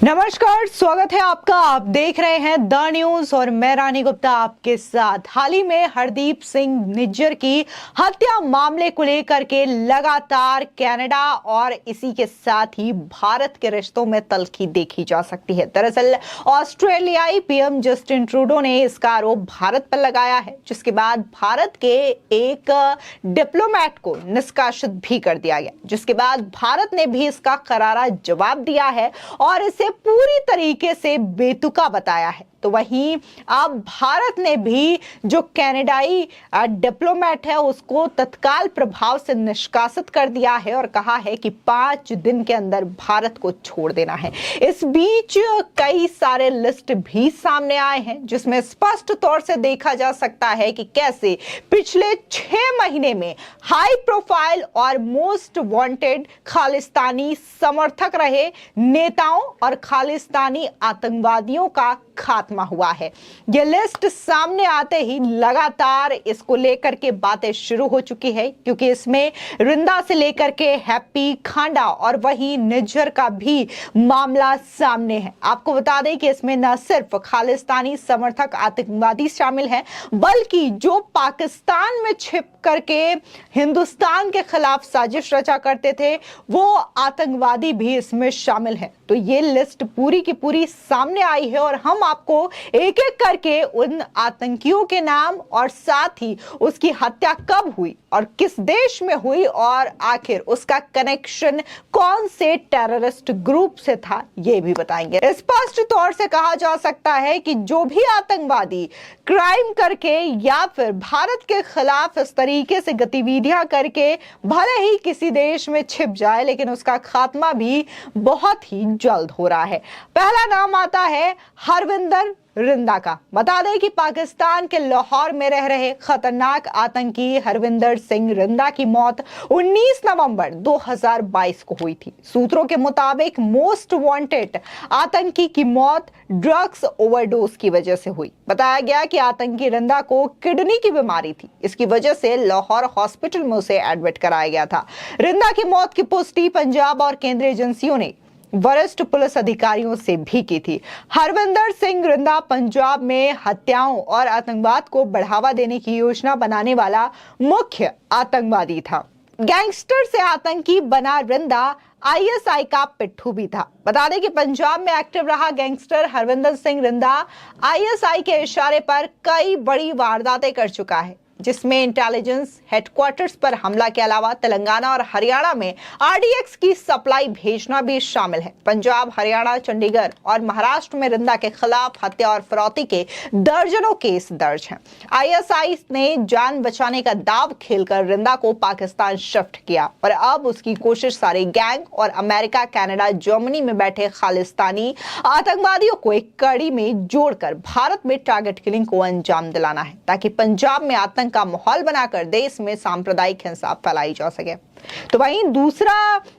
नमस्कार, स्वागत है आपका। आप देख रहे हैं द न्यूज और मैं रानी गुप्ता आपके साथ। हाल ही में हरदीप सिंह निज्जर की हत्या मामले को लेकर के लगातार कनाडा और इसी के साथ ही भारत के रिश्तों में तल्खी देखी जा सकती है। दरअसल ऑस्ट्रेलियाई पीएम जस्टिन ट्रूडो ने इसका आरोप भारत पर लगाया है, जिसके बाद भारत के एक डिप्लोमेट को निष्कासित भी कर दिया गया, जिसके बाद भारत ने भी इसका करारा जवाब दिया है और इसे पूरी तरीके से बेतुका बताया है। तो वहीं अब भारत ने भी जो कनाडाई डिप्लोमेट है उसको तत्काल प्रभाव से निष्कासित कर दिया है और कहा है कि 5 दिन के अंदर भारत को छोड़ देना है। इस बीच कई सारे लिस्ट भी सामने आए हैं, जिसमें स्पष्ट तौर से देखा जा सकता है कि कैसे पिछले 6 महीने में हाई प्रोफाइल और मोस्ट वांटेड खालिस्तानी समर्थक रहे नेताओं और खालिस्तानी आतंकवादियों का खात्मा हुआ है। यह लिस्ट सामने आते ही लगातार इसको लेकर के बातें शुरू हो चुकी है, क्योंकि इसमें रिंदा से लेकर के हैप्पी, खांडा और वही निज्जर का भी मामला सामने है। आपको बता दें कि इसमें न सिर्फ खालिस्तानी समर्थक आतंकवादी शामिल हैं, बल्कि जो पाकिस्तान में छिप करके हिंदुस्तान के खिलाफ साजिश रचा करते थे वो आतंकवादी भी इसमें शामिल हैं। तो ये लिस्ट पूरी की पूरी सामने आई है और हम आपको एक एक करके उन आतंकियों के नाम और साथ ही उसकी हत्या कब हुई और किस देश में हुई और आखिर उसका कनेक्शन कौन से टेररिस्ट ग्रुप से था ये भी बताएंगे। स्पष्ट तौर से कहा जा सकता है कि जो भी आतंकवादी क्राइम करके या फिर भारत के खिलाफ इस तरीके से गतिविधियां करके भले ही किसी देश में छिप जाए, लेकिन उसका खात्मा भी बहुत ही जल्द हो रहा है। पहला नाम आता है हरविंदर रिंदा का। बता दें कि पाकिस्तान के लाहौर में रह रहे खतरनाक आतंकी हरविंदर सिंह रिंदा की मौत 19 नवंबर 2022 को हुई थी। सूत्रों के मुताबिक मोस्ट वांटेड आतंकी की मौत ड्रग्स ओवरडोज की वजह से हुई। बताया गया कि आतंकी रिंदा को किडनी की बीमारी थी, इसकी वजह से लाहौर हॉस्पिटल में उसे एडमिट कराया गया था। रिंदा की मौत की पुष्टि पंजाब और केंद्रीय एजेंसियों ने वरिष्ठ पुलिस अधिकारियों से भी की थी। हरविंदर सिंह रिंदा पंजाब में हत्याओं और आतंकवाद को बढ़ावा देने की योजना बनाने वाला मुख्य आतंकवादी था। गैंगस्टर से आतंकी बना रिंदा आईएसआई का पिट्ठू भी था। बता दें कि पंजाब में एक्टिव रहा गैंगस्टर हरविंदर सिंह रिंदा आईएसआई के इशारे पर कई बड़ी वारदातें कर चुका है, जिसमें इंटेलिजेंस हेडक्वार्टर्स पर हमला के अलावा तेलंगाना और हरियाणा में आरडीएक्स की सप्लाई भेजना भी शामिल है। पंजाब, हरियाणा, चंडीगढ़ और महाराष्ट्र में रिंदा के खिलाफ हत्या और फिरौती के दर्जनों केस दर्ज हैं। आईएसआई ने जान बचाने का दाव खेलकर रिंदा को पाकिस्तान शिफ्ट किया और अब उसकी कोशिश सारे गैंग और अमेरिका, कनाडा, जर्मनी में बैठे खालिस्तानी आतंकवादियों को एक कड़ी में जोड़कर भारत में टारगेट किलिंग को अंजाम दिलाना है, ताकि पंजाब में आतंक का माहौल बनाकर देश में सांप्रदायिक हिंसा फैलाई जा सके। तो वहीं दूसरा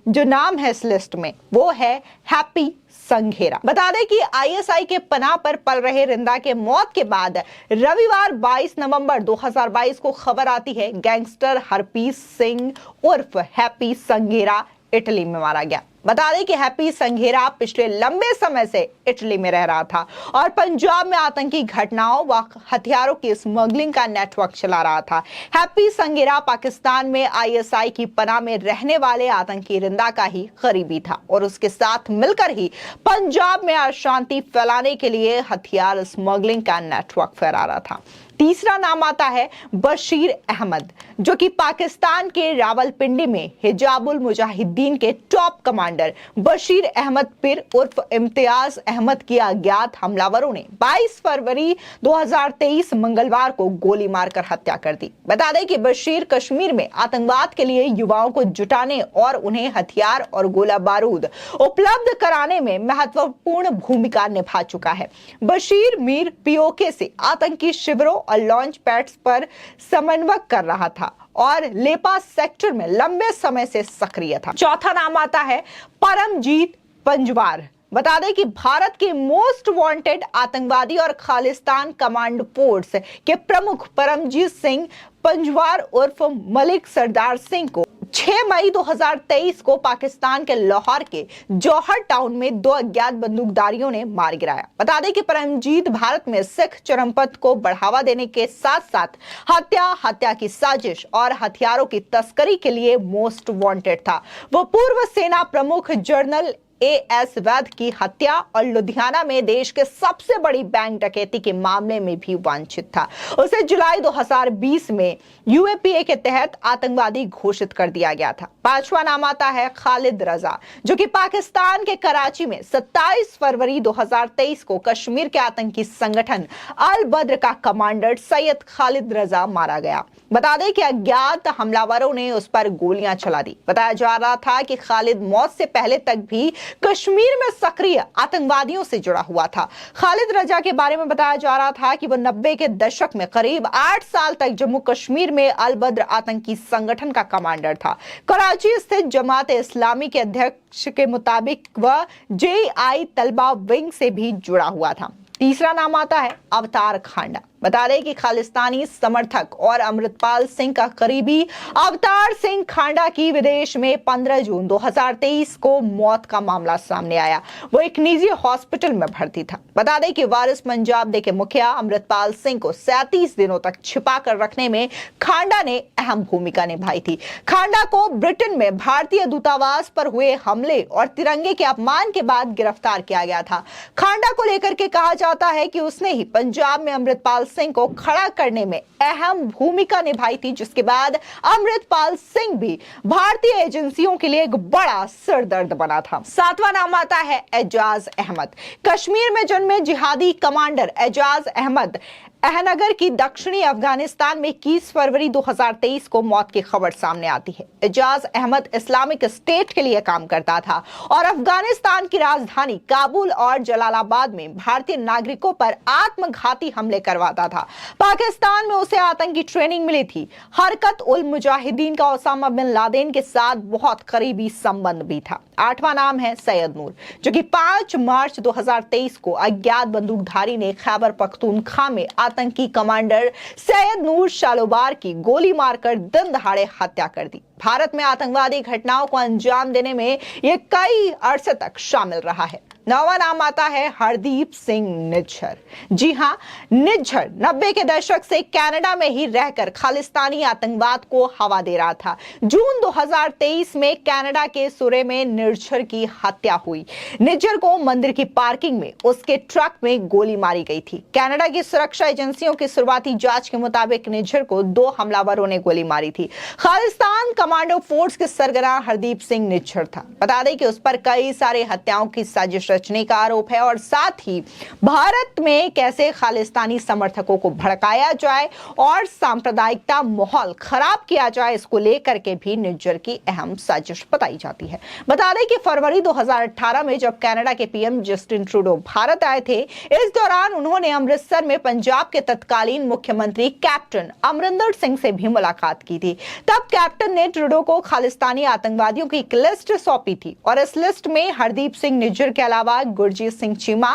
जो नाम है इस लिस्ट में वो है हैप्पी संघेरा। बता दें कि आईएसआई के पनाह पर पल रहे रिंदा के मौत के बाद रविवार 22 नवंबर 2022 को खबर आती है गैंगस्टर हरप्रीत सिंह उर्फ हैप्पी संघेरा इटली में मारा गया। बता दें कि हैप्पी संघेरा पिछले लंबे समय से इटली में रह रहा था और पंजाब में आतंकी घटनाओं व हथियारों की स्मगलिंग का नेटवर्क चला रहा था। हैप्पी संघेरा पाकिस्तान में आईएसआई की पनाह में रहने वाले आतंकी रिंदा का ही करीबी था और उसके साथ मिलकर ही पंजाब में अशांति फैलाने के लिए हथियार स्मगलिंग का नेटवर्क फैला रहा था। तीसरा नाम आता है बशीर अहमद, जो कि पाकिस्तान के रावलपिंडी में हिजाबुल मुजाहिदीन के टॉप कमांडर बशीर अहमद पिर उर्फ इम्तियाज अहमद की अज्ञात हमलावरों ने 22 फरवरी 2023 मंगलवार को गोली मारकर हत्या कर दी। बता दें कि बशीर कश्मीर में आतंकवाद के लिए युवाओं को जुटाने और उन्हें हथियार और गोला बारूद उपलब्ध कराने में महत्वपूर्ण भूमिका निभा चुका है। बशीर मीर पीओके से आतंकी शिविरों और लॉन्च पैड्स पर समन्वय कर रहा था और लेपा सेक्टर में लंबे समय से सक्रिय था। चौथा नाम आता है परमजीत पंजवार। बता दें कि भारत के मोस्ट वांटेड आतंकवादी और खालिस्तान कमांड फोर्स के प्रमुख परमजीत सिंह पंजवार उर्फ मलिक सरदार सिंह को 6 मई 2023 को पाकिस्तान के लाहौर के जौहर टाउन में 2 अज्ञात बंदूकधारियों ने मार गिराया। बता दें कि परमजीत भारत में सिख चरमपंथ को बढ़ावा देने के साथ साथ हत्या की साजिश और हथियारों की तस्करी के लिए मोस्ट वांटेड था। वो पूर्व सेना प्रमुख जनरल एएस वैद की हत्या और लुधियाना में देश के सबसे बड़ी बैंक डकैती के मामले में भी वांछित था। उसे जुलाई 2020 में यूएपीए के तहत आतंकवादी घोषित कर दिया गया था। 5वां नाम आता है खालिद रजा, जो कि पाकिस्तान के कराची में 27 फरवरी 2023 को कश्मीर के आतंकी संगठन अल बद्र का कमांडर सैयद खालिद रजा मारा गया। बता दें कि अज्ञात हमलावरों ने उस पर गोलियां चला दी। बताया जा रहा था कि खालिद मौत से पहले तक भी कश्मीर में सक्रिय आतंकवादियों से जुड़ा हुआ था। खालिद रजा के बारे में बताया जा रहा था कि वह 90 के दशक में करीब 8 साल तक जम्मू कश्मीर में अल बद्र आतंकी संगठन का कमांडर था। कराची स्थित जमात इस्लामी के अध्यक्ष के मुताबिक वह जेआई तलबा विंग से भी जुड़ा हुआ था। तीसरा नाम आता है अवतार खांडा। बता दें कि खालिस्तानी समर्थक और अमृतपाल सिंह का करीबी अवतार सिंह खांडा की विदेश में 15 जून 2023 को मौत का मामला सामने आया। वो एक निजी हॉस्पिटल में भर्ती था। बता दें कि वारिस पंजाब दे के मुखिया अमृतपाल सिंह को 37 दिनों तक छिपा कर रखने में खांडा ने अहम भूमिका निभाई थी। खांडा को ब्रिटेन में भारतीय दूतावास पर हुए हमले और तिरंगे के अपमान के बाद गिरफ्तार किया गया था। खांडा को लेकर के कहा जाता है कि उसने ही पंजाब में अमृतपाल सिंह को खड़ा करने में अहम भूमिका निभाई थी, जिसके बाद अमृतपाल सिंह भी भारतीय एजेंसियों के लिए एक बड़ा सिरदर्द बना था। 7वां नाम आता है एजाज अहमद। कश्मीर में जन्मे जिहादी कमांडर एजाज अहमद अहनगर की दक्षिणी अफगानिस्तान में 21 फरवरी 2023 को मौत की खबर सामने आती है। एजाज अहमद इस्लामिक स्टेट के लिए काम करता था और अफगानिस्तान की राजधानी काबुल और जलालाबाद में भारतीय नागरिकों पर आत्मघाती हमले करवाता था। पाकिस्तान में उसे आतंकी ट्रेनिंग मिली थी। हरकत उल मुजाहिदीन का ओसामा बिन लादेन के साथ बहुत करीबी संबंध भी था। 8वां नाम है सैयद नूर, जो कि 5 मार्च 2023 को अज्ञात बंदूकधारी ने खैबर पख्तूनख्वा में आतंकी कमांडर सैयद नूर शालोबार की गोली मारकर दिन दहाड़े हत्या कर दी। भारत में आतंकवादी घटनाओं को अंजाम देने में यह कई अरसे तक शामिल रहा है। 9वां नाम आता है हरदीप सिंह निज्जर। जी हां, निज्जर 90 के दशक से कनाडा में ही रहकर खालिस्तानी आतंकवाद को हवा दे रहा था। जून 2023 में कनाडा के सुरे में निज्जर की हत्या हुई। निज्जर को मंदिर की पार्किंग में उसके ट्रक में गोली मारी गई थी। कनाडा की सुरक्षा एजेंसियों की शुरुआती जांच के मुताबिक निज्जर को 2 हमलावरों ने गोली मारी थी। खालिस्तान कमांडो फोर्स के सरगना हरदीप सिंह निज्जर था। बता दें कि उस पर कई सारे हत्याओं की साजिश रचने का आरोप है और साथ ही भारत में कैसे खालिस्तानी समर्थकों को भड़काया जाए और सांप्रदायिकता माहौल खराब किया जाए, इसको लेकर के भी निज्जर की अहम साजिश बताई जाती है। बता दें कि फरवरी 2018 में जब कनाडा के पीएम जस्टिन ट्रूडो भारत आए थे, इस दौरान उन्होंने अमृतसर में पंजाब के तत्कालीन मुख्यमंत्री कैप्टन अमरिंदर सिंह से भी मुलाकात की थी। तब कैप्टन ने ट्रूडो को खालिस्तानी आतंकवादियों की एक लिस्ट सौंपी थी और इस लिस्ट में हरदीप सिंह निज्जर के अलावा गुरजीत सिंह चीमा,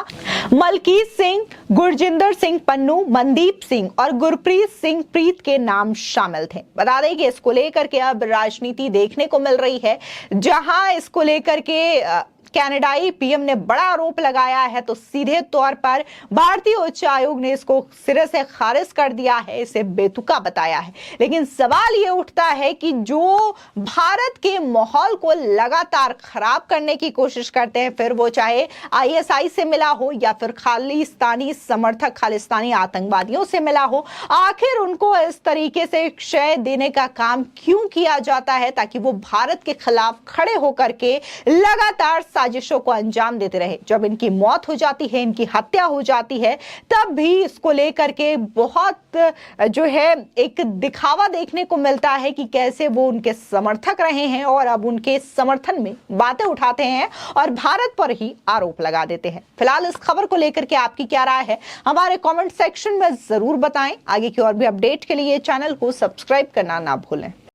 मलकीत सिंह, गुरजिंदर सिंह पन्नू, मनदीप सिंह और गुरप्रीत सिंह प्रीत के नाम शामिल थे। बता दें कि इसको लेकर के अब राजनीति देखने को मिल रही है, जहां इसको लेकर के कनाडाई पीएम ने बड़ा आरोप लगाया है, तो सीधे तौर पर भारतीय उच्च आयोग ने इसको सिरे से खारिज कर दिया है, इसे बेतुका बताया है। लेकिन सवाल ये उठता है कि जो भारत के माहौल को लगातार खराब करने की कोशिश करते हैं, फिर वो चाहे आईएसआई से मिला हो या फिर खालिस्तानी समर्थक खालिस्तानी आतंकवादियों से मिला हो, आखिर उनको इस तरीके से शय देने का काम क्यों किया जाता है, ताकि वो भारत के खिलाफ खड़े होकर के लगातार साजिशों को अंजाम देते रहे। जब इनकी मौत हो जाती है, इनकी हत्या हो जाती है, तब भी इसको लेकर के बहुत जो है एक दिखावा देखने को मिलता है कि कैसे वो उनके समर्थक रहे हैं और अब उनके समर्थन में बातें उठाते हैं और भारत पर ही आरोप लगा देते हैं। फिलहाल इस खबर को लेकर के आपकी क्या राय है, हमारे कमेंट सेक्शन में जरूर बताएं। आगे की और भी अपडेट के लिए चैनल को सब्सक्राइब करना ना भूलें।